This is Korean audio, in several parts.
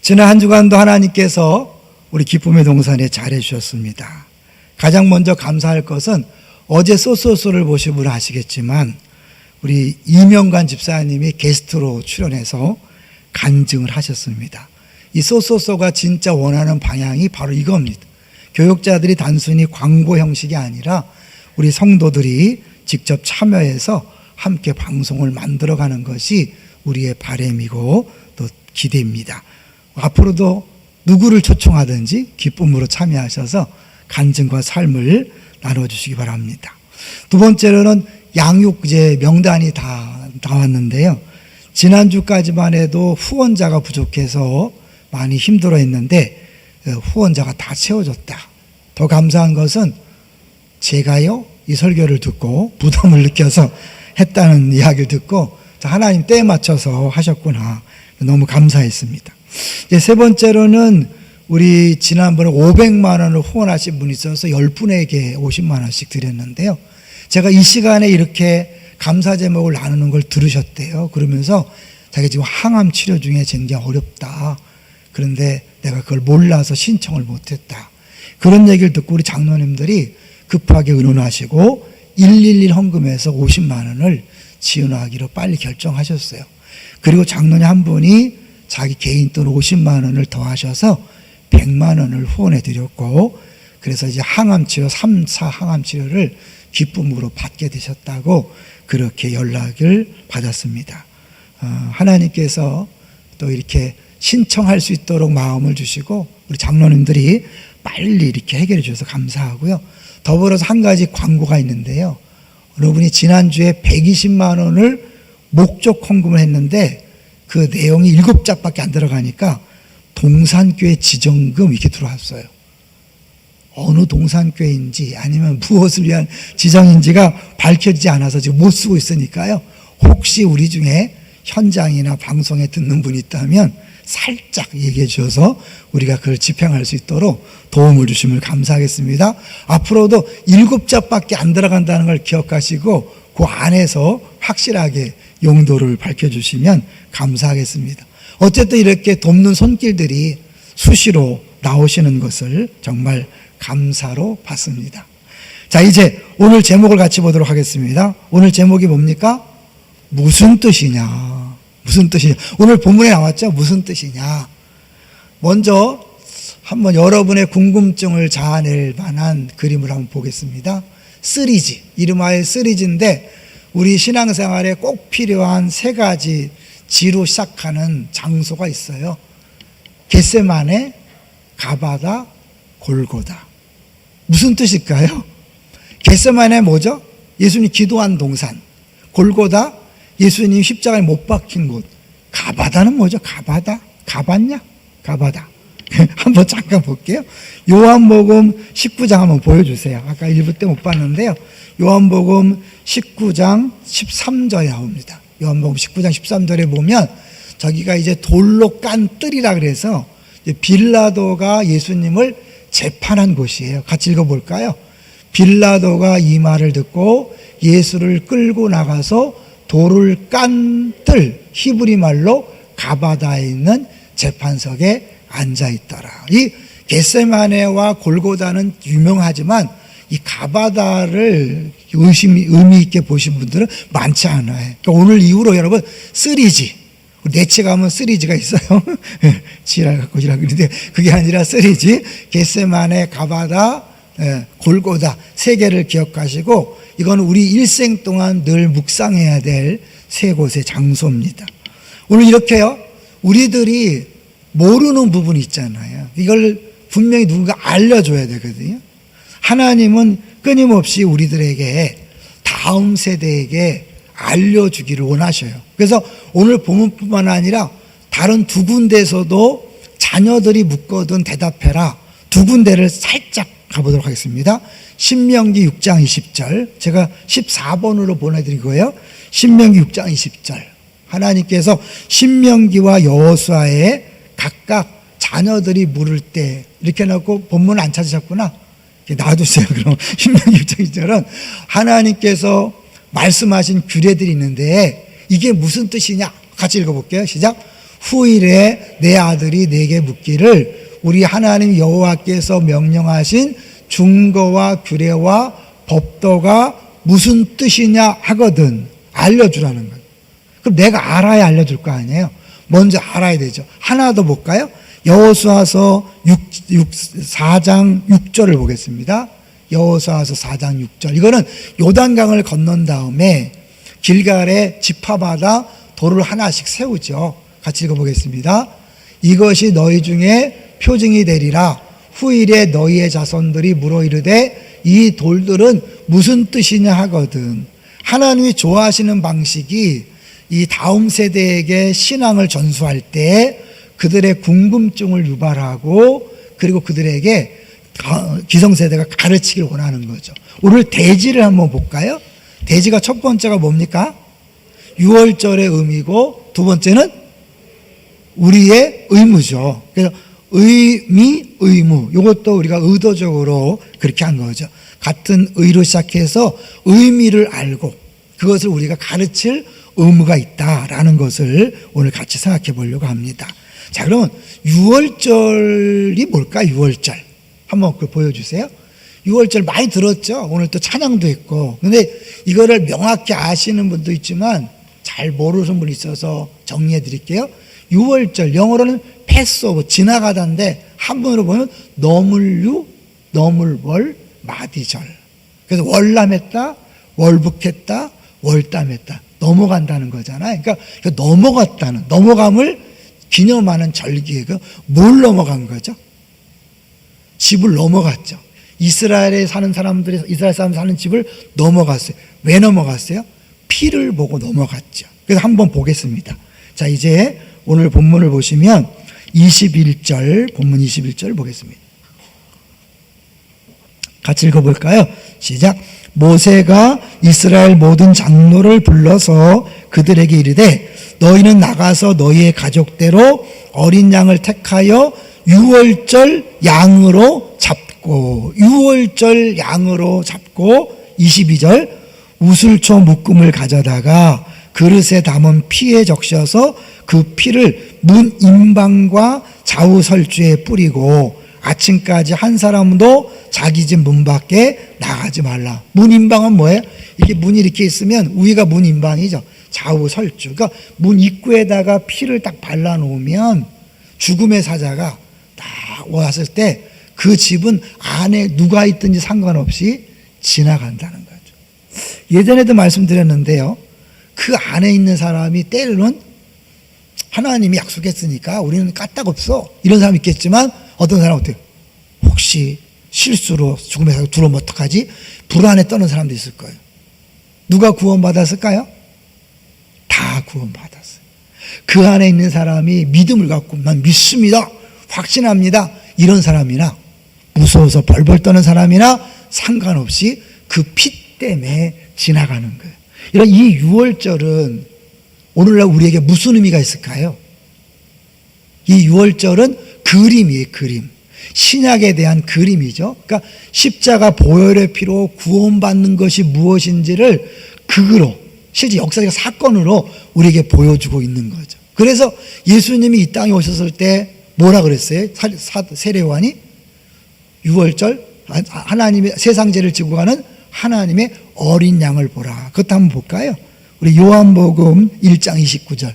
지난 한 주간도 하나님께서 우리 기쁨의 동산에 잘해주셨습니다. 가장 먼저 감사할 것은 어제 소소소를 보시면 아시겠지만 우리 이명관 집사님이 게스트로 출연해서 간증을 하셨습니다. 이 소소소가 진짜 원하는 방향이 바로 이겁니다. 교육자들이 단순히 광고 형식이 아니라 우리 성도들이 직접 참여해서 함께 방송을 만들어가는 것이 우리의 바람이고 또 기대입니다. 앞으로도 누구를 초청하든지 기쁨으로 참여하셔서 간증과 삶을 나눠주시기 바랍니다. 두 번째로는 양육제 명단이 다 나왔는데요. 지난주까지만 해도 후원자가 부족해서 많이 힘들어했는데 후원자가 다 채워졌다. 더 감사한 것은 제가요 이 설교를 듣고 부담을 느껴서 했다는 이야기를 듣고 하나님 때에 맞춰서 하셨구나. 너무 감사했습니다. 이제 세 번째로는 우리 지난번에 500만 원을 후원하신 분이 있어서 10분에게 50만 원씩 드렸는데요. 제가 이 시간에 이렇게 감사 제목을 나누는 걸 들으셨대요. 그러면서 자기 지금 항암 치료 중에 굉장히 어렵다. 그런데 내가 그걸 몰라서 신청을 못했다. 그런 얘기를 듣고 우리 장로님들이 급하게 의논하시고 111 헌금에서 50만 원을 지원하기로 빨리 결정하셨어요. 그리고 장로님 한 분이 자기 개인 돈 50만 원을 더하셔서 100만 원을 후원해 드렸고, 그래서 이제 항암치료 3차 항암치료를 기쁨으로 받게 되셨다고 그렇게 연락을 받았습니다. 하나님께서 또 이렇게 신청할 수 있도록 마음을 주시고 우리 장로님들이 빨리 이렇게 해결해 주셔서 감사하고요. 더불어서 한 가지 광고가 있는데요. 여러분이 지난주에 120만 원을 목적 헌금을 했는데 그 내용이 7자밖에 안 들어가니까 동산교회 지정금 이렇게 들어왔어요. 어느 동산교회인지 아니면 무엇을 위한 지정인지가 밝혀지지 않아서 지금 못 쓰고 있으니까요. 혹시 우리 중에 현장이나 방송에 듣는 분이 있다면 살짝 얘기해 주셔서 우리가 그걸 집행할 수 있도록 도움을 주시면 감사하겠습니다. 앞으로도 7자밖에 안 들어간다는 걸 기억하시고 그 안에서 확실하게 용도를 밝혀주시면 감사하겠습니다. 어쨌든 이렇게 돕는 손길들이 수시로 나오시는 것을 정말 감사로 받습니다. 자, 이제 오늘 제목을 같이 보도록 하겠습니다. 오늘 제목이 뭡니까? 무슨 뜻이냐? 무슨 뜻이냐? 오늘 본문에 나왔죠? 무슨 뜻이냐? 먼저 한번 여러분의 궁금증을 자아낼 만한 그림을 한번 보겠습니다. 쓰리지, 이름하여 쓰리지인데 우리 신앙생활에 꼭 필요한 세 가지 지로 시작하는 장소가 있어요. 겟세마네, 가바다, 골고다. 무슨 뜻일까요? 겟세마네 뭐죠? 예수님 기도한 동산. 골고다, 예수님 십자가에 못 박힌 곳. 가바다는 뭐죠? 가바다? 가봤냐? 가바다. 한번 잠깐 볼게요. 요한복음 19장 한번 보여주세요. 아까 1부 때 못 봤는데요. 요한복음 19장 13절에 나옵니다. 요한복음 19장 13절에 보면 저기가 이제 돌로 깐 뜰이라 그래서 빌라도가 예수님을 재판한 곳이에요. 같이 읽어볼까요? 빌라도가 이 말을 듣고 예수를 끌고 나가서 돌을 깐 뜰, 히브리 말로 가바다에 있는 재판석에 앉아있더라. 이 겟세마네와 골고다는 유명하지만 이 가바다를 의미 있게 보신 분들은 많지 않아요. 그러니까 오늘 이후로 여러분 쓰리지, 네치 가면 쓰리지가 있어요. 지라 갖고 지라 그러는데 그게 아니라 쓰리지, 겟세마네, 가바다, 골고다 세 개를 기억하시고 이건 우리 일생 동안 늘 묵상해야 될 세 곳의 장소입니다. 오늘 이렇게요, 우리들이 모르는 부분이 있잖아요. 이걸 분명히 누군가 알려줘야 되거든요. 하나님은 끊임없이 우리들에게 다음 세대에게 알려주기를 원하셔요. 그래서 오늘 본문뿐만 아니라 다른 두 군데에서도 자녀들이 묻거든 대답해라 두 군데를 살짝 가보도록 하겠습니다. 신명기 6장 20절, 제가 14번으로 보내드린 거예요. 신명기 6장 20절. 하나님께서 신명기와 여호수아에 각각 자녀들이 물을 때 이렇게 놓고 본문 안 찾으셨구나. 놔두세요. 그럼 신명기 6장 20절은 하나님께서 말씀하신 규례들이 있는데 이게 무슨 뜻이냐? 같이 읽어볼게요. 시작. 후일에 내 아들이 내게 묻기를 우리 하나님 여호와께서 명령하신 중거와 규례와 법도가 무슨 뜻이냐 하거든 알려주라는 거예요. 그럼 내가 알아야 알려줄 거 아니에요. 먼저 알아야 되죠. 하나 더 볼까요? 여호수아서 4장 6절을 보겠습니다. 여호수아서 4장 6절. 이거는 요단강을 건넌 다음에 길갈에 지파마다 돌을 하나씩 세우죠. 같이 읽어보겠습니다. 이것이 너희 중에 표징이 되리라. 후일에 너희의 자손들이 물어 이르되 이 돌들은 무슨 뜻이냐 하거든. 하나님이 좋아하시는 방식이 이 다음 세대에게 신앙을 전수할 때 그들의 궁금증을 유발하고 그리고 그들에게 기성세대가 가르치길 원하는 거죠. 오늘 대지를 한번 볼까요? 대지가 첫 번째가 뭡니까? 유월절의 의미고 두 번째는 우리의 의무죠. 그래서 의미, 의무 이것도 우리가 의도적으로 그렇게 한 거죠. 같은 의로 시작해서 의미를 알고 그것을 우리가 가르칠 의무가 있다라는 것을 오늘 같이 생각해 보려고 합니다. 자, 그러면 유월절이 뭘까? 유월절 한번 보여주세요. 유월절 많이 들었죠? 오늘 또 찬양도 했고. 근데 이거를 명확히 아시는 분도 있지만 잘 모르는 분이 있어서 정리해 드릴게요. 유월절 영어로는 패스오버 지나가다인데 한문으로 보면 너물유, 너물월, 마디절. 그래서 월남했다, 월북했다, 월담했다. 넘어간다는 거잖아요. 그러니까 넘어갔다는, 넘어감을 기념하는 절기예요. 뭘 넘어간 거죠? 집을 넘어갔죠. 이스라엘 사람 사는 집을 넘어갔어요. 왜 넘어갔어요? 피를 보고 넘어갔죠. 그래서 한번 보겠습니다. 자, 이제 오늘 본문을 보시면 21절, 본문 21절 보겠습니다. 같이 읽어볼까요? 시작. 모세가 이스라엘 모든 장로를 불러서 그들에게 이르되 너희는 나가서 너희의 가족대로 어린 양을 택하여 유월절 양으로 잡고 22절 우슬초 묶음을 가져다가 그릇에 담은 피에 적셔서 그 피를 문 임방과 좌우 설주에 뿌리고 아침까지 한 사람도 자기 집 문 밖에 나가지 말라. 문 임방은 뭐예요? 이렇게 문이 이렇게 있으면 위가 문 임방이죠. 좌우 설주. 그러니까 문 입구에다가 피를 딱 발라놓으면 죽음의 사자가 딱 왔을 때 그 집은 안에 누가 있든지 상관없이 지나간다는 거죠. 예전에도 말씀드렸는데요. 그 안에 있는 사람이 때로는 하나님이 약속했으니까 우리는 까딱없어 이런 사람이 있겠지만 어떤 사람은 어때요? 혹시 실수로 죽음의 사자가 들어오면 어떡하지? 불안에 떠는 사람도 있을 거예요. 누가 구원받았을까요? 다 구원받았어요. 그 안에 있는 사람이 믿음을 갖고 난 믿습니다, 확신합니다, 이런 사람이나 무서워서 벌벌 떠는 사람이나 상관없이 그 피 때문에 지나가는 거예요. 이런 이 유월절은 오늘날 우리에게 무슨 의미가 있을까요? 이 유월절은 그림이에요. 그림. 신약에 대한 그림이죠. 그러니까 십자가 보혈의 피로 구원받는 것이 무엇인지를 극으로 실제 역사적 사건으로 우리에게 보여주고 있는 거죠. 그래서 예수님이 이 땅에 오셨을 때 뭐라 그랬어요? 세례요한이 유월절 하나님의 세상죄를 지고 가는 하나님의 어린 양을 보라. 그것도 한번 볼까요? 우리 요한복음 1장 29절.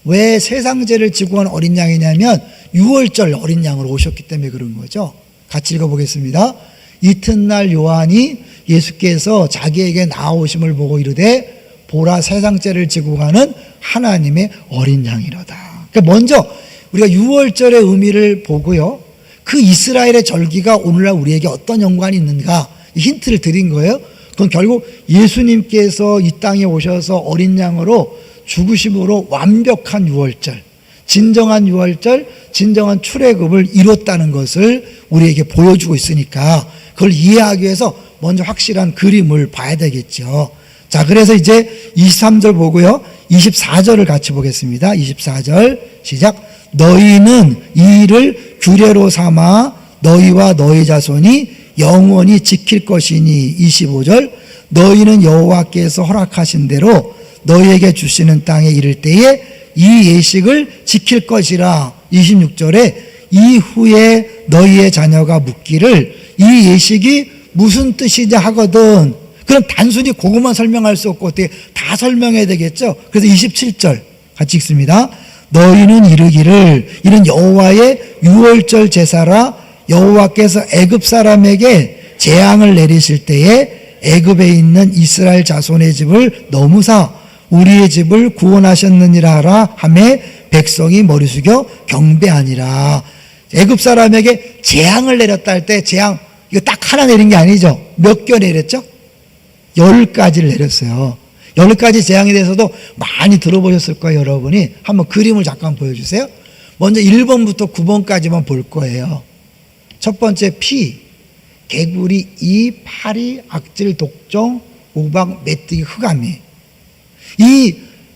왜 세상죄를 지고 가는 어린 양이냐면 유월절 어린 양으로 오셨기 때문에 그런 거죠. 같이 읽어보겠습니다. 이튿날 요한이 예수께서 자기에게 나오심을 보고 이르되 보라 세상죄를 지고 가는 하나님의 어린 양이로다. 그러니까 먼저 우리가 유월절의 의미를 보고요. 그 이스라엘의 절기가 오늘날 우리에게 어떤 연관이 있는가 힌트를 드린 거예요. 그건 결국 예수님께서 이 땅에 오셔서 어린 양으로 죽으심으로 완벽한 유월절, 진정한 유월절, 진정한 출애굽을 이뤘다는 것을 우리에게 보여주고 있으니까 그걸 이해하기 위해서 먼저 확실한 그림을 봐야 되겠죠. 자, 그래서 이제 23절 보고요. 24절을 같이 보겠습니다. 24절 시작. 너희는 이 일을 규례로 삼아 너희와 너희 자손이 영원히 지킬 것이니 25절 너희는 여호와께서 허락하신 대로 너희에게 주시는 땅에 이를 때에 이 예식을 지킬 것이라. 26절에 이후에 너희의 자녀가 묻기를 이 예식이 무슨 뜻이냐 하거든. 그럼 단순히 그것만 설명할 수 없고 어떻게 다 설명해야 되겠죠. 그래서 27절 같이 읽습니다. 너희는 이르기를 이는 여호와의 유월절 제사라. 여호와께서 애굽 사람에게 재앙을 내리실 때에 애굽에 있는 이스라엘 자손의 집을 넘으사 우리의 집을 구원하셨느니라 하라 하매 백성이 머리 숙여 경배하니라. 애굽 사람에게 재앙을 내렸다 할 때 재앙 이거 딱 하나 내린 게 아니죠. 몇 개 내렸죠? 10가지를 내렸어요. 10가지 재앙에 대해서도 많이 들어보셨을 거예요. 여러분이 한번 그림을 잠깐 보여주세요. 먼저 1번부터 9번까지만 볼 거예요. 첫 번째 피, 개구리, 이, 파리, 악질, 독종, 우박, 메뚜기, 흑암이. 이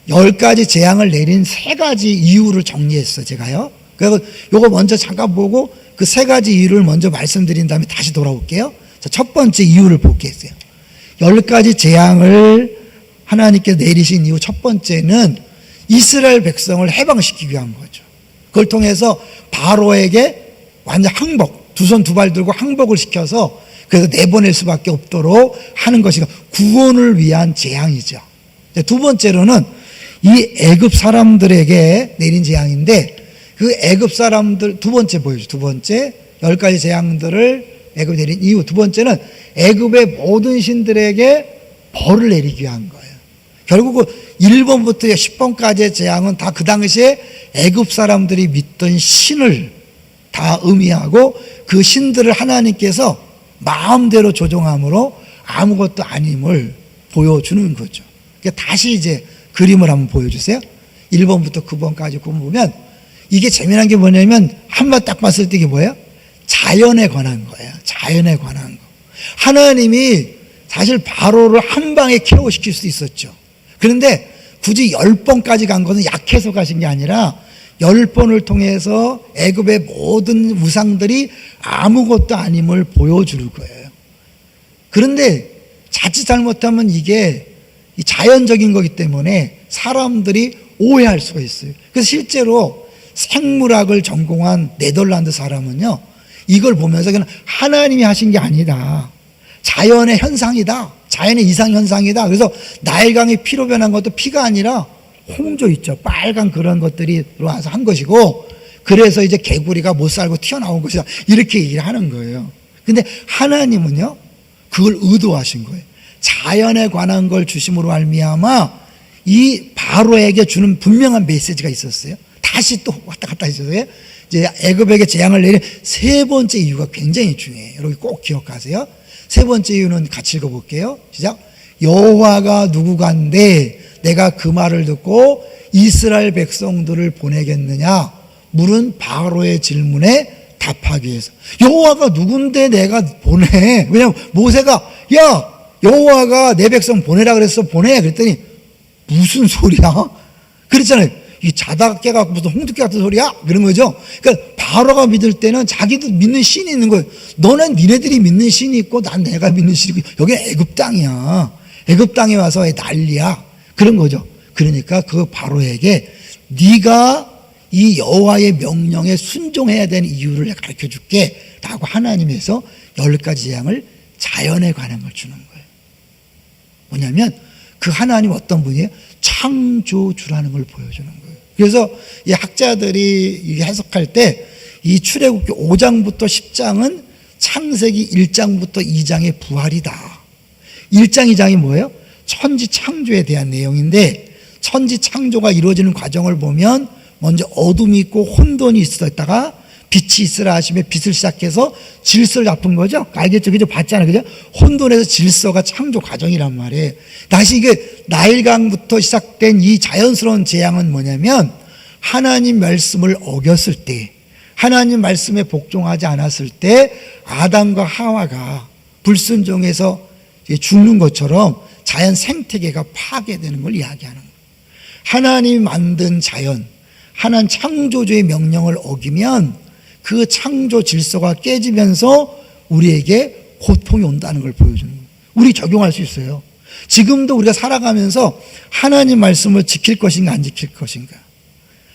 10가지 재앙을 내린 3가지 이유를 정리했어요. 제가요. 그래서 요거 먼저 잠깐 보고 그 3가지 이유를 먼저 말씀드린 다음에 다시 돌아올게요. 자, 첫 번째 이유를 볼게요. 10가지 재앙을 하나님께서 내리신 이유 첫 번째는 이스라엘 백성을 해방시키기 위한 거죠. 그걸 통해서 바로에게 완전 항복, 두 손 두 발 들고 항복을 시켜서 그래서 내보낼 수밖에 없도록 하는 것이 구원을 위한 재앙이죠. 두 번째로는 이 애굽 사람들에게 내린 재앙인데 그 애굽 사람들 두 번째 보여줘. 두 번째 10가지 재앙들을 애굽에 내린 이유 두 번째는 애굽의 모든 신들에게 벌을 내리기 위한 거예요. 결국 1번부터 10번까지의 재앙은 다 그 당시에 애굽 사람들이 믿던 신을 다 의미하고 그 신들을 하나님께서 마음대로 조종함으로 아무것도 아님을 보여주는 거죠. 다시 이제 그림을 한번 보여주세요. 1번부터 9번까지 보면 이게 재미난 게 뭐냐면 한번 딱 봤을 때 이게 뭐예요? 자연에 관한 거예요. 자연에 관한 거. 하나님이 사실 바로를 한 방에 KO시킬 수 있었죠. 그런데 굳이 10번까지 간 것은 약해서 가신 게 아니라 10번을 통해서 애굽의 모든 우상들이 아무것도 아님을 보여줄 거예요. 그런데 자칫 잘못하면 이게 자연적인 거기 때문에 사람들이 오해할 수가 있어요. 그래서 실제로 생물학을 전공한 네덜란드 사람은요, 이걸 보면서 그냥 하나님이 하신 게 아니다. 자연의 현상이다. 자연의 이상현상이다. 그래서 나일강이 피로 변한 것도 피가 아니라 홍조 있죠. 빨간 그런 것들이 들어와서 한 것이고, 그래서 이제 개구리가 못 살고 튀어나온 것이다. 이렇게 얘기를 하는 거예요. 근데 하나님은요, 그걸 의도하신 거예요. 자연에 관한 걸 주심으로 말미암아 이 바로에게 주는 분명한 메시지가 있었어요. 다시 또 왔다 갔다 했어요. 이제 애굽에게 재앙을 내린 세 번째 이유가 굉장히 중요해요. 여러분 꼭 기억하세요. 세 번째 이유는 같이 읽어볼게요. 시작. 여호와가 누구간데 내가 그 말을 듣고 이스라엘 백성들을 보내겠느냐 물은 바로의 질문에 답하기 위해서. 여호와가 누군데 내가 보내? 왜냐하면 모세가 야 여호와가 내 백성 보내라 그랬어. 보내. 그랬더니 무슨 소리야? 그랬잖아요. 이 자다가 깨갖고 무슨 홍두깨 같은 소리야? 그런 거죠. 그러니까 바로가 믿을 때는 자기도 믿는 신이 있는 거예요. 너는 니네들이 믿는 신이 있고 난 내가 믿는 신이 있고 여기는 애굽 땅이야. 애굽 땅에 와서 난리야. 그런 거죠. 그러니까 그 바로에게 네가 이 여호와의 명령에 순종해야 되는 이유를 내가 가르쳐 줄게 라고 하나님에서 10가지 재앙을 자연에 관한 걸 주는 거예요. 뭐냐면 그 하나님 어떤 분이에요? 창조주라는 걸 보여주는 거예요. 그래서 이 학자들이 해석할 때 이 출애굽기 5장부터 10장은 창세기 1장부터 2장의 부활이다. 1장, 2장이 뭐예요? 천지 창조에 대한 내용인데 천지 창조가 이루어지는 과정을 보면 먼저 어둠이 있고 혼돈이 있었다가 빛이 있으라 하시며 빛을 시작해서 질서를 잡은 거죠. 알겠죠? 그죠? 봤잖아요. 그죠? 혼돈에서 질서가 창조 과정이란 말이에요. 다시 이게 나일강부터 시작된 이 자연스러운 재앙은 뭐냐면 하나님 말씀을 어겼을 때, 하나님 말씀에 복종하지 않았을 때 아담과 하와가 불순종해서 죽는 것처럼 자연 생태계가 파괴되는 걸 이야기하는 거예요. 하나님이 만든 자연, 하나님 창조주의 명령을 어기면 그 창조 질서가 깨지면서 우리에게 고통이 온다는 걸 보여주는 거예요. 우리 적용할 수 있어요. 지금도 우리가 살아가면서 하나님 말씀을 지킬 것인가 안 지킬 것인가.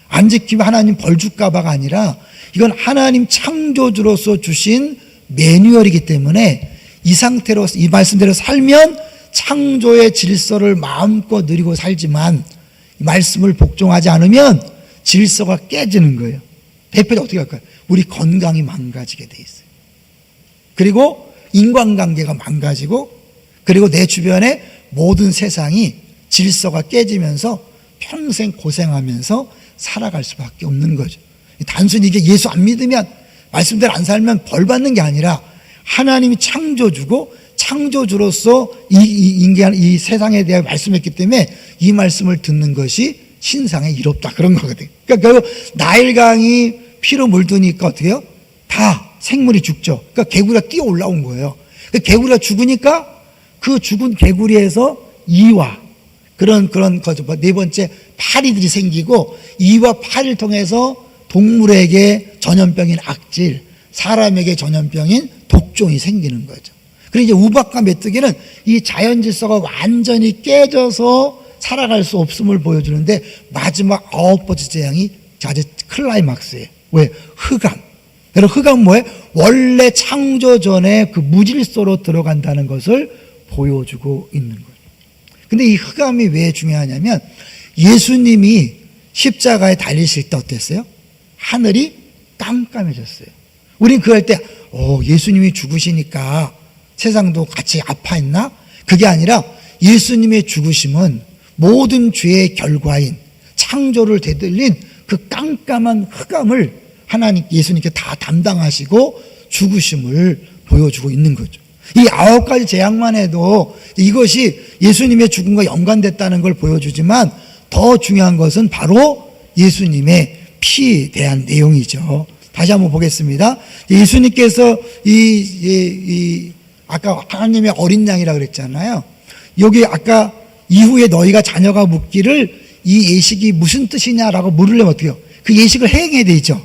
안 지키면 하나님 벌 줄까봐가 아니라 이건 하나님 창조주로서 주신 매뉴얼이기 때문에 이 상태로, 이 말씀대로 살면 창조의 질서를 마음껏 누리고 살지만 이 말씀을 복종하지 않으면 질서가 깨지는 거예요. 대표적으로 어떻게 할까요? 우리 건강이 망가지게 돼 있어요. 그리고 인간관계가 망가지고, 그리고 내 주변의 모든 세상이 질서가 깨지면서 평생 고생하면서 살아갈 수밖에 없는 거죠. 단순히 이게 예수 안 믿으면, 말씀대로 안 살면 벌 받는 게 아니라 하나님이 창조주고 창조주로서 이 세상에 대해 말씀했기 때문에 이 말씀을 듣는 것이 신상의 이롭다, 그런 거거든요. 그러니까 결국 나일강이 피로 물드니까 어떻게 해요? 다 생물이 죽죠. 그러니까 개구리가 뛰어 올라온 거예요. 그러니까 개구리가 죽으니까 그 죽은 개구리에서 이와 그런 거죠. 네 번째 파리들이 생기고, 이와 파리를 통해서 동물에게 전염병인 악질, 사람에게 전염병인 독종이 생기는 거죠. 그리고 이제 우박과 메뚜기는 이 자연 질서가 완전히 깨져서 살아갈 수 없음을 보여주는데, 마지막 9번째 재앙이 아주 클라이막스예요. 왜? 흑암. 여러분, 흑암은 뭐예요? 원래 창조 전에 그 무질서로 들어간다는 것을 보여주고 있는 거예요. 근데 이 흑암이 왜 중요하냐면, 예수님이 십자가에 달리실 때 어땠어요? 하늘이 깜깜해졌어요. 우린 그럴 때 예수님이 죽으시니까 세상도 같이 아파했나? 그게 아니라 예수님의 죽으심은 모든 죄의 결과인 창조를 되돌린 그 깜깜한 흑암을 하나님, 예수님께 다 담당하시고 죽으심을 보여주고 있는 거죠. 이 9가지 재앙만 해도 이것이 예수님의 죽음과 연관됐다는 걸 보여주지만, 더 중요한 것은 바로 예수님의 피에 대한 내용이죠. 다시 한번 보겠습니다. 예수님께서 아까 하나님의 어린 양이라 그랬잖아요. 여기 아까 이후에 너희가 자녀가 묻기를 이 예식이 무슨 뜻이냐라고 물으려면 어떻게 해요? 그 예식을 행해야 되죠.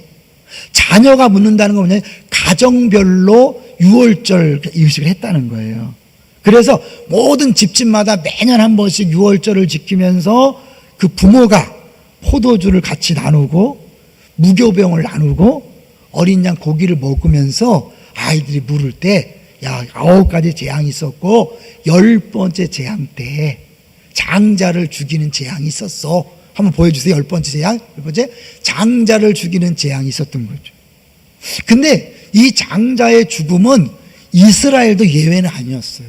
자녀가 묻는다는 건 뭐냐면 가정별로 유월절 예식을 했다는 거예요. 그래서 모든 집집마다 매년 한 번씩 유월절을 지키면서 그 부모가 포도주를 같이 나누고 무교병을 나누고 어린 양 고기를 먹으면서 아이들이 물을 때, 9가지 재앙이 있었고 10번째 재앙 때 장자를 죽이는 재앙이 있었어. 한번 보여주세요. 10번째 재앙. 10번째 장자를 죽이는 재앙이 있었던 거죠. 근데 이 장자의 죽음은 이스라엘도 예외는 아니었어요.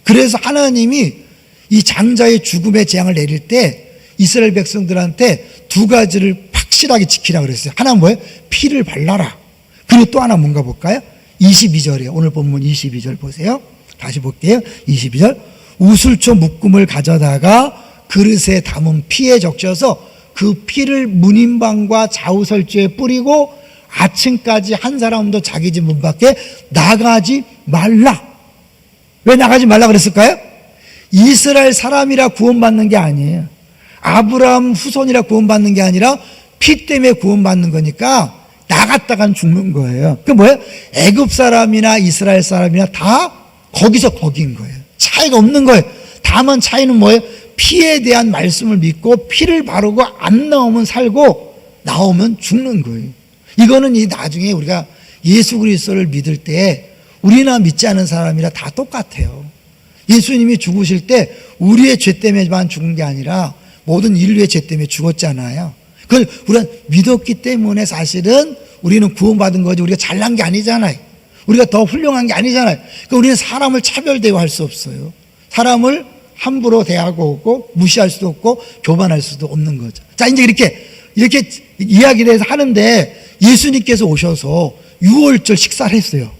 그래서 하나님이 이 장자의 죽음의 재앙을 내릴 때 이스라엘 백성들한테 2가지를 확실하게 지키라고 그랬어요. 하나는 뭐예요? 피를 발라라. 그리고 또 하나 뭔가 볼까요? 22절이에요. 오늘 본문 22절 보세요. 다시 볼게요. 22절. 우슬초 묶음을 가져다가 그릇에 담은 피에 적셔서 그 피를 문인방과 좌우설주에 뿌리고 아침까지 한 사람도 자기 집 문 밖에 나가지 말라. 왜 나가지 말라 그랬을까요? 이스라엘 사람이라 구원받는 게 아니에요. 아브라함 후손이라 구원받는 게 아니라 피 때문에 구원받는 거니까 나갔다간 죽는 거예요. 그 뭐예요? 애굽 사람이나 이스라엘 사람이나 다 거기서 거기인 거예요. 차이가 없는 거예요. 다만 차이는 뭐예요? 피에 대한 말씀을 믿고 피를 바르고 안 나오면 살고 나오면 죽는 거예요. 이거는 이 나중에 우리가 예수 그리스도를 믿을 때 우리나 믿지 않은 사람이라 다 똑같아요. 예수님이 죽으실 때 우리의 죄 때문에만 죽은 게 아니라 모든 인류의 죄 때문에 죽었잖아요. 그걸 우리가 믿었기 때문에 사실은 우리는 구원받은 거지, 우리가 잘난 게 아니잖아요. 우리가 더 훌륭한 게 아니잖아요. 그러니까 우리는 사람을 차별 대우할 수 없어요. 사람을 함부로 대하고 없고 무시할 수도 없고 교만할 수도 없는 거죠. 자, 이제 이렇게 이야기를 해서 하는데 예수님께서 오셔서 유월절 식사를 했어요.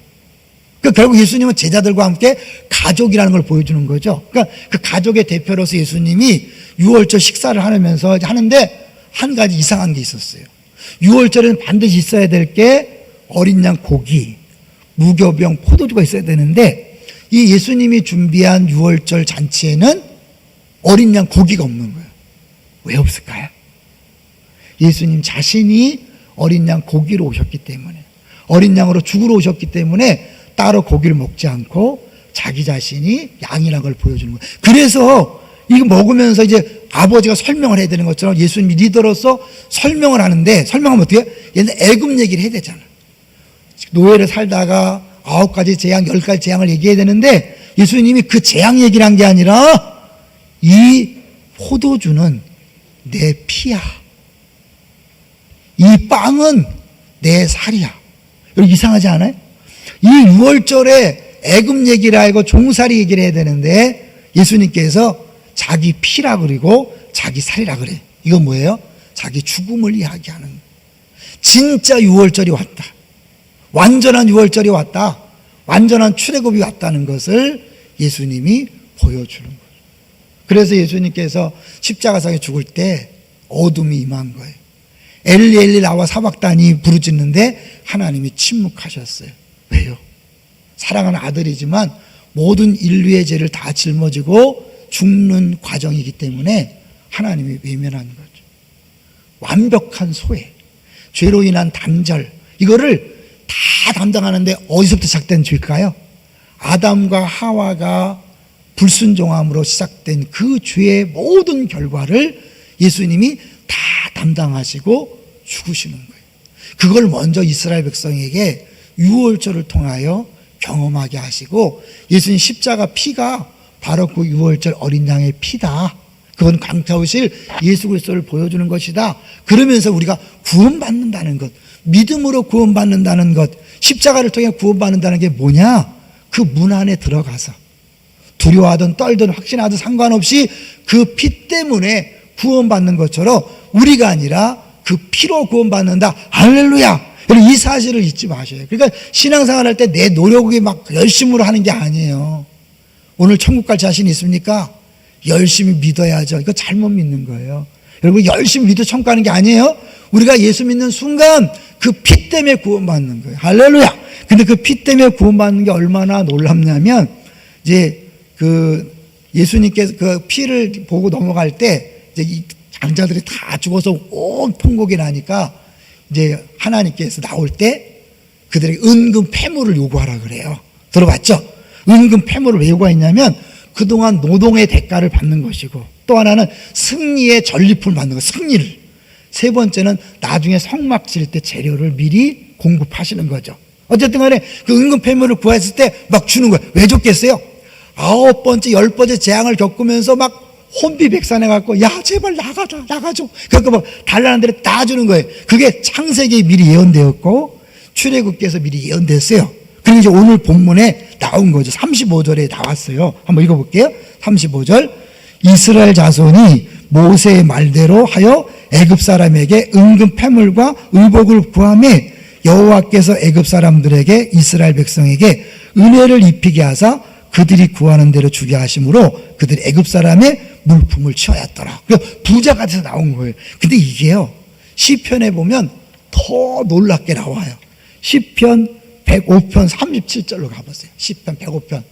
그러니까 결국 예수님은 제자들과 함께 가족이라는 걸 보여주는 거죠. 그러니까 그 가족의 대표로서 예수님이 유월절 식사를 하면서 하는데 한 가지 이상한 게 있었어요. 유월절에는 반드시 있어야 될 게 어린 양 고기, 무교병, 포도주가 있어야 되는데 이 예수님이 준비한 유월절 잔치에는 어린 양 고기가 없는 거예요. 왜 없을까요? 예수님 자신이 어린 양 고기로 오셨기 때문에, 어린 양으로 죽으러 오셨기 때문에 따로 고기를 먹지 않고 자기 자신이 양이라는 걸 보여주는 거예요. 그래서 이거 먹으면서 이제 아버지가 설명을 해야 되는 것처럼 예수님이 리더로서 설명을 하는데, 설명하면 어떻게 해요? 얘는 애굽 얘기를 해야 되잖아. 노예를 살다가 9가지 재앙, 10가지 재앙을 얘기해야 되는데, 예수님이 그 재앙 얘기를 한 게 아니라 이 포도주는 내 피야, 이 빵은 내 살이야. 여러분 이상하지 않아요? 이 6월절에 애굽 얘기를 하고 종살이 얘기를 해야 되는데 예수님께서 자기 피라 그리고 자기 살이라 그래. 이건 뭐예요? 자기 죽음을 이야기하는 거예요. 진짜 6월절이 왔다, 완전한 6월절이 왔다, 완전한 출애굽이 왔다는 것을 예수님이 보여주는 거예요. 그래서 예수님께서 십자가상에 죽을 때 어둠이 임한 거예요. 엘리 엘리 라마 사박단이 부르짖는데 하나님이 침묵하셨어요. 왜요? 사랑하는 아들이지만 모든 인류의 죄를 다 짊어지고 죽는 과정이기 때문에 하나님이 외면한 거죠. 완벽한 소외, 죄로 인한 단절, 이거를 다 담당하는데 어디서부터 시작된 죄일까요? 아담과 하와가 불순종함으로 시작된 그 죄의 모든 결과를 예수님이 다 담당하시고 죽으시는 거예요. 그걸 먼저 이스라엘 백성에게 유월절을 통하여 경험하게 하시고, 예수님 십자가 피가 바로 그 유월절 어린 양의 피다, 그건 강타오실 예수 그리스도를 보여주는 것이다, 그러면서 우리가 구원받는다는 것, 믿음으로 구원받는다는 것, 십자가를 통해 구원받는다는 게 뭐냐? 그 문 안에 들어가서 두려워하든 떨든 확신하든 상관없이 그 피 때문에 구원받는 것처럼 우리가 아니라 그 피로 구원받는다. 할렐루야. 이 사실을 잊지 마셔요. 그러니까 신앙생활 할 때 내 노력이 막 열심으로 하는 게 아니에요. 오늘 천국 갈 자신 있습니까? 열심히 믿어야죠. 이거 잘못 믿는 거예요. 여러분 열심히 믿어 천국 가는 게 아니에요. 우리가 예수 믿는 순간 그 피 때문에 구원받는 거예요. 할렐루야. 근데 그 피 때문에 구원받는 게 얼마나 놀랍냐면, 이제 그 예수님께서 그 피를 보고 넘어갈 때 이제 이 장자들이 다 죽어서 온 통곡이 나니까 이제 하나님께서 나올 때 그들에게 은금 패물을 요구하라 그래요. 들어봤죠? 은금 패물을 왜 요구했냐면 그동안 노동의 대가를 받는 것이고, 또 하나는 승리의 전리품을 받는 거, 승리를. 세 번째는 나중에 성막 질 때 재료를 미리 공급하시는 거죠. 어쨌든 간에 그 은금 패물을 구했을 때 막 주는 거예요. 왜 줬겠어요? 9번째, 10번째 재앙을 겪으면서 막 혼비백산해갖고, 야, 제발 나가줘. 그러니까 막 달라는 대로 다 주는 거예요. 그게 창세기에 미리 예언되었고, 출애굽기에서 미리 예언됐어요. 그리고 이제 오늘 본문에 나온 거죠. 35절에 나왔어요. 한번 읽어볼게요. 35절. 이스라엘 자손이 모세의 말대로 하여 애굽 사람에게 은금 패물과 의복을 구하매 여호와께서 애굽 사람들에게 이스라엘 백성에게 은혜를 입히게 하사 그들이 구하는 대로 주게 하심으로 그들이 애굽 사람의 물품을 취하였더라. 부자가 돼서 나온 거예요. 근데 이게요, 시편에 보면 더 놀랍게 나와요. 시편 105편 37절로 가보세요. 시편 105편.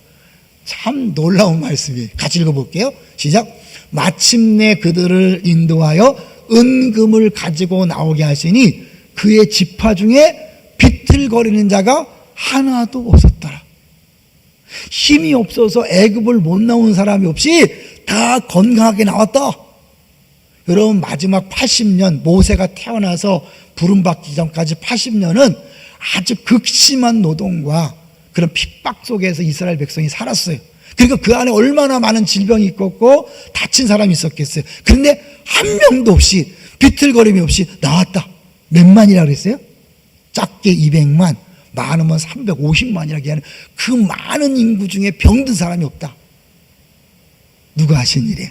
참 놀라운 말씀이에요. 같이 읽어볼게요. 시작. 마침내 그들을 인도하여 은금을 가지고 나오게 하시니 그의 지파 중에 비틀거리는 자가 하나도 없었더라. 힘이 없어서 애굽을 못 나온 사람이 없이 다 건강하게 나왔다. 여러분 마지막 80년, 모세가 태어나서 부름받기 전까지 80년은 아주 극심한 노동과 그런 핍박 속에서 이스라엘 백성이 살았어요. 그러니까 그 안에 얼마나 많은 질병이 있었고 다친 사람이 있었겠어요. 그런데 한 명도 없이, 비틀거림이 없이 나왔다. 몇만이라고 그랬어요? 작게 200만, 많으면 350만이라고 하는 그 많은 인구 중에 병든 사람이 없다. 누가 하신 일이에요?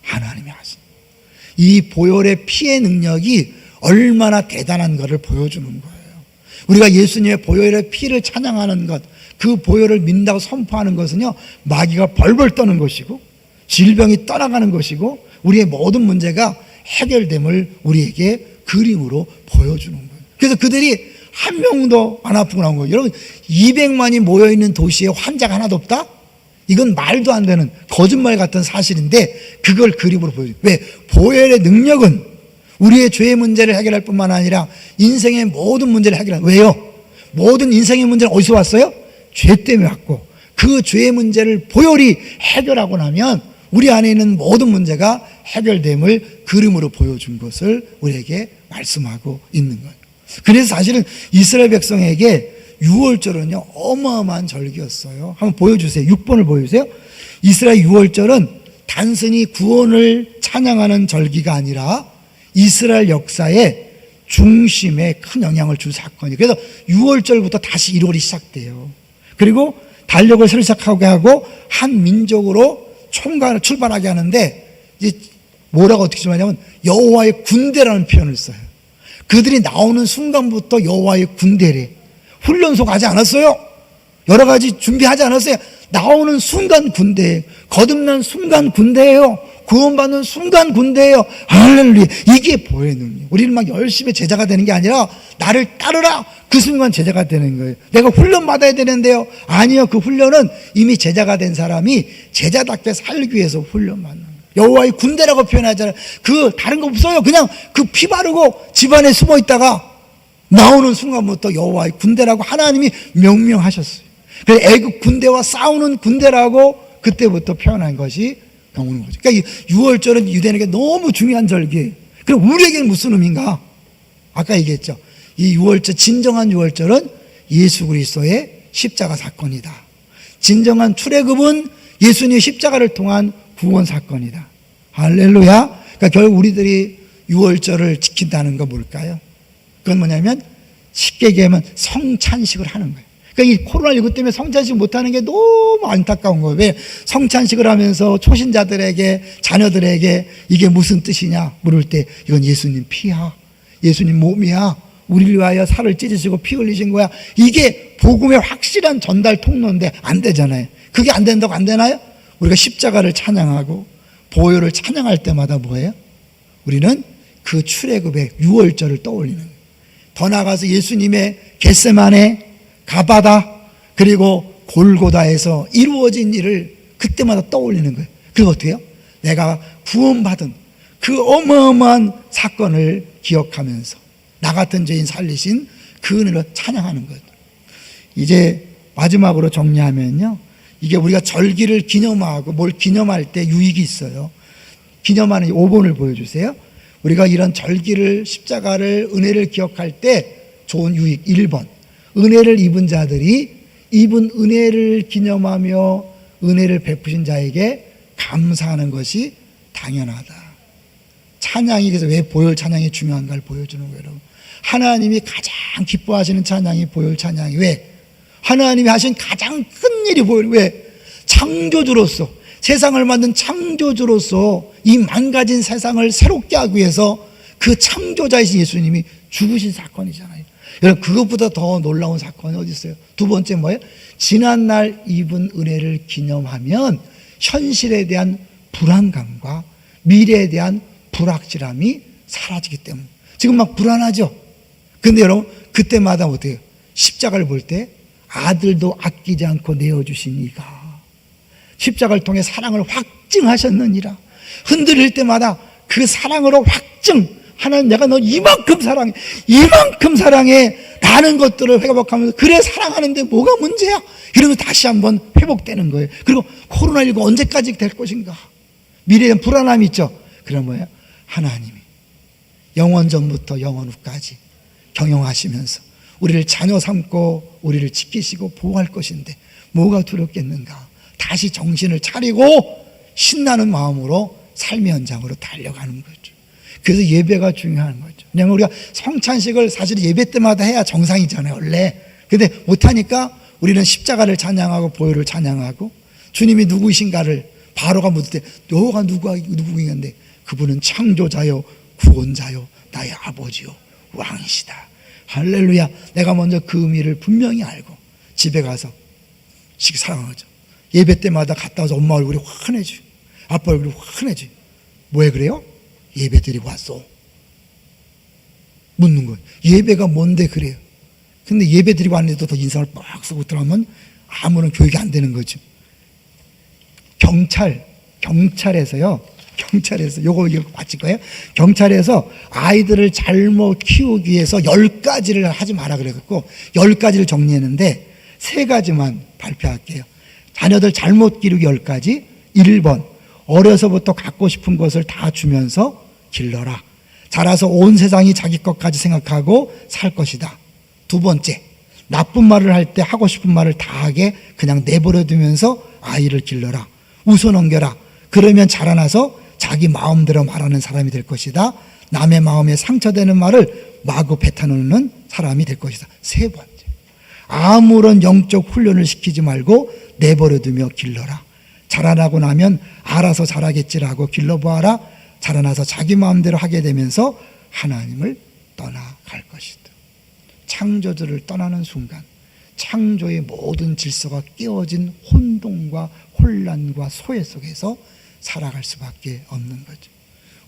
하나님이 하신. 이 보혈의 피의 능력이 얼마나 대단한 것을 보여주는 거예요. 우리가 예수님의 보혈의 피를 찬양하는 것, 그 보혈을 믿는다고 선포하는 것은요, 마귀가 벌벌 떠는 것이고 질병이 떠나가는 것이고 우리의 모든 문제가 해결됨을 우리에게 그림으로 보여주는 거예요. 그래서 그들이 한 명도 안 아프고 나온 거예요. 여러분 200만이 모여있는 도시에 환자가 하나도 없다? 이건 말도 안 되는 거짓말 같은 사실인데 그걸 그림으로 보여줘요. 왜? 보혈의 능력은 우리의 죄의 문제를 해결할 뿐만 아니라 인생의 모든 문제를 해결하는. 왜요? 모든 인생의 문제는 어디서 왔어요? 죄 때문에 왔고, 그 죄의 문제를 보혈이 해결하고 나면 우리 안에 있는 모든 문제가 해결됨을 그림으로 보여준 것을 우리에게 말씀하고 있는 거예요. 그래서 사실은 이스라엘 백성에게 유월절은요 어마어마한 절기였어요. 한번 보여주세요. 6번을 보여주세요. 이스라엘 유월절은 단순히 구원을 찬양하는 절기가 아니라 이스라엘 역사의 중심에 큰 영향을 준 사건이에요. 그래서 6월절부터 다시 1월이 시작돼요. 그리고 달력을 새로 시작하게 하고 한 민족으로 출발하게 하는데 이제 뭐라고 어떻게 좀 하냐면 여호와의 군대라는 표현을 써요. 그들이 나오는 순간부터 여호와의 군대래. 훈련소 가지 않았어요. 여러 가지 준비하지 않았어요. 나오는 순간 군대예요. 거듭난 순간 군대예요. 구원받는 순간 군대예요. 할렐루야. 이게 보혈의 능력. 우리는 막 열심히 제자가 되는 게 아니라 나를 따르라. 그 순간 제자가 되는 거예요. 내가 훈련 받아야 되는데요. 아니요. 그 훈련은 이미 제자가 된 사람이 제자답게 살기 위해서 훈련 받는 거예요. 여호와의 군대라고 표현하잖아요. 그 다른 거 없어요. 그냥 그 피 바르고 집안에 숨어 있다가 나오는 순간부터 여호와의 군대라고 하나님이 명명하셨어요. 그래서 애국 군대와 싸우는 군대라고 그때부터 표현한 것이 나오는 거죠. 그러니까 이 6월절은 유대인에게 너무 중요한 절기예요. 그럼 우리에게는 무슨 의미인가? 아까 얘기했죠. 이 6월절, 진정한 6월절은 예수 그리스도의 십자가 사건이다. 진정한 출애굽은 예수님의 십자가를 통한 구원 사건이다. 할렐루야. 그러니까 결국 우리들이 6월절을 지킨다는 건 뭘까요? 그건 뭐냐면 쉽게 얘기하면 성찬식을 하는 거예요. 그러니까 이 코로나19 때문에 성찬식 못하는 게 너무 안타까운 거예요. 왜? 성찬식을 하면서 초신자들에게, 자녀들에게 이게 무슨 뜻이냐 물을 때 이건 예수님 피야, 예수님 몸이야, 우리를 위하여 살을 찢으시고 피 흘리신 거야. 이게 복음의 확실한 전달 통로인데 안 되잖아요. 그게 안 된다고 안 되나요? 우리가 십자가를 찬양하고 보혈을 찬양할 때마다 뭐예요? 우리는 그 출애굽의 6월절을 떠올리는 거예요. 더 나아가서 예수님의 겟세마네, 가바다, 그리고 골고다에서 이루어진 일을 그때마다 떠올리는 거예요. 그리고 어떻게 해요? 내가 구원받은 그 어마어마한 사건을 기억하면서 나 같은 죄인 살리신 그 은혜를 찬양하는 거예요. 이제 마지막으로 정리하면요, 이게 우리가 절기를 기념하고 뭘 기념할 때 유익이 있어요. 기념하는 5번을 보여주세요. 우리가 이런 절기를, 십자가를, 은혜를 기억할 때 좋은 유익 1번, 은혜를 입은 자들이 입은 은혜를 기념하며 은혜를 베푸신 자에게 감사하는 것이 당연하다. 찬양이, 그래서 왜 보혈 찬양이 중요한가를 보여주는 거예요, 여러분. 하나님이 가장 기뻐하시는 찬양이 보혈 찬양이. 왜? 하나님이 하신 가장 큰 일이 보혈. 왜? 창조주로서, 세상을 만든 창조주로서 이 망가진 세상을 새롭게 하기 위해서 그 창조자이신 예수님이 죽으신 사건이잖아요. 여러분, 그것보다 더 놀라운 사건이 어디 있어요? 두 번째 뭐예요? 지난날 입은 은혜를 기념하면 현실에 대한 불안감과 미래에 대한 불확실함이 사라지기 때문에. 지금 막 불안하죠? 근데 여러분, 그때마다 어때요? 십자가를 볼 때 아들도 아끼지 않고 내어주신 이가 십자가를 통해 사랑을 확증하셨느니라. 흔들릴 때마다 그 사랑으로 확증, 하나님 내가 너 이만큼 사랑해, 이만큼 사랑해 라는 것들을 회복하면서, 그래 사랑하는데 뭐가 문제야? 이러면서 다시 한번 회복되는 거예요. 그리고 코로나19 언제까지 될 것인가, 미래에 대한 불안함이 있죠. 그런 뭐예요? 하나님이 영원 전부터 영원 후까지 경영하시면서 우리를 자녀 삼고 우리를 지키시고 보호할 것인데 뭐가 두렵겠는가. 다시 정신을 차리고 신나는 마음으로 삶의 현장으로 달려가는 거죠. 그래서 예배가 중요한 거죠. 왜냐하면 우리가 성찬식을 사실 예배 때마다 해야 정상이잖아요, 원래. 근데 못하니까 우리는 십자가를 찬양하고 보혈을 찬양하고 주님이 누구이신가를 바로가 묻을 때 너가 누구인데 그분은 창조자요 구원자요 나의 아버지요 왕이시다. 할렐루야. 내가 먼저 그 의미를 분명히 알고 집에 가서 사랑하죠. 예배 때마다 갔다 와서 엄마 얼굴이 환해져요, 아빠 얼굴이 환해져요. 왜 그래요? 예배 드리고 왔어. 묻는 거예요. 예배가 뭔데 그래요? 근데 예배 드리고 왔는데도 더 인상을 빡 쓰고 들어가면 아무런 교육이 안 되는 거죠. 경찰에서 요거 맞을 거예요. 경찰에서 아이들을 잘못 키우기 위해서 10가지를 하지 마라 그래갖고 10가지를 정리했는데 3가지만 발표할게요. 자녀들 잘못 기르기 10가지. 1번, 어려서부터 갖고 싶은 것을 다 주면서 길러라. 자라서 온 세상이 자기 것까지 생각하고 살 것이다. 두 번째, 나쁜 말을 할 때 하고 싶은 말을 다 하게 그냥 내버려 두면서 아이를 길러라. 웃어 넘겨라. 그러면 자라나서 자기 마음대로 말하는 사람이 될 것이다. 남의 마음에 상처되는 말을 마구 뱉어놓는 사람이 될 것이다. 세 번째, 아무런 영적 훈련을 시키지 말고 내버려 두며 길러라. 자라나고 나면 알아서 자라겠지라고 길러보아라. 자라나서 자기 마음대로 하게 되면서 하나님을 떠나갈 것이다. 창조주를 떠나는 순간 창조의 모든 질서가 깨어진 혼돈과 혼란과 소외 속에서 살아갈 수밖에 없는 거죠.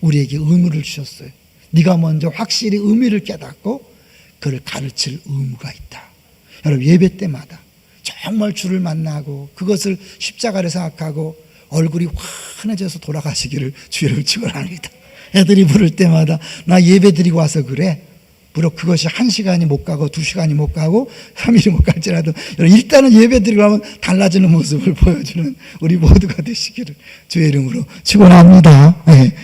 우리에게 의무를 주셨어요. 네가 먼저 확실히 의미를 깨닫고 그를 가르칠 의무가 있다. 여러분, 예배 때마다 정말 주를 만나고 그것을 십자가를 생각하고 얼굴이 환해져서 돌아가시기를 주의를 축원합니다. 애들이 부를 때마다 나 예배 드리고 와서 그래. 비록 그것이 1시간이 못 가고 2시간이 못 가고 3일이 못 갈지라도 일단은 예배 드리고 하면 달라지는 모습을 보여주는 우리 모두가 되시기를 주의 이름으로 축원합니다. 네.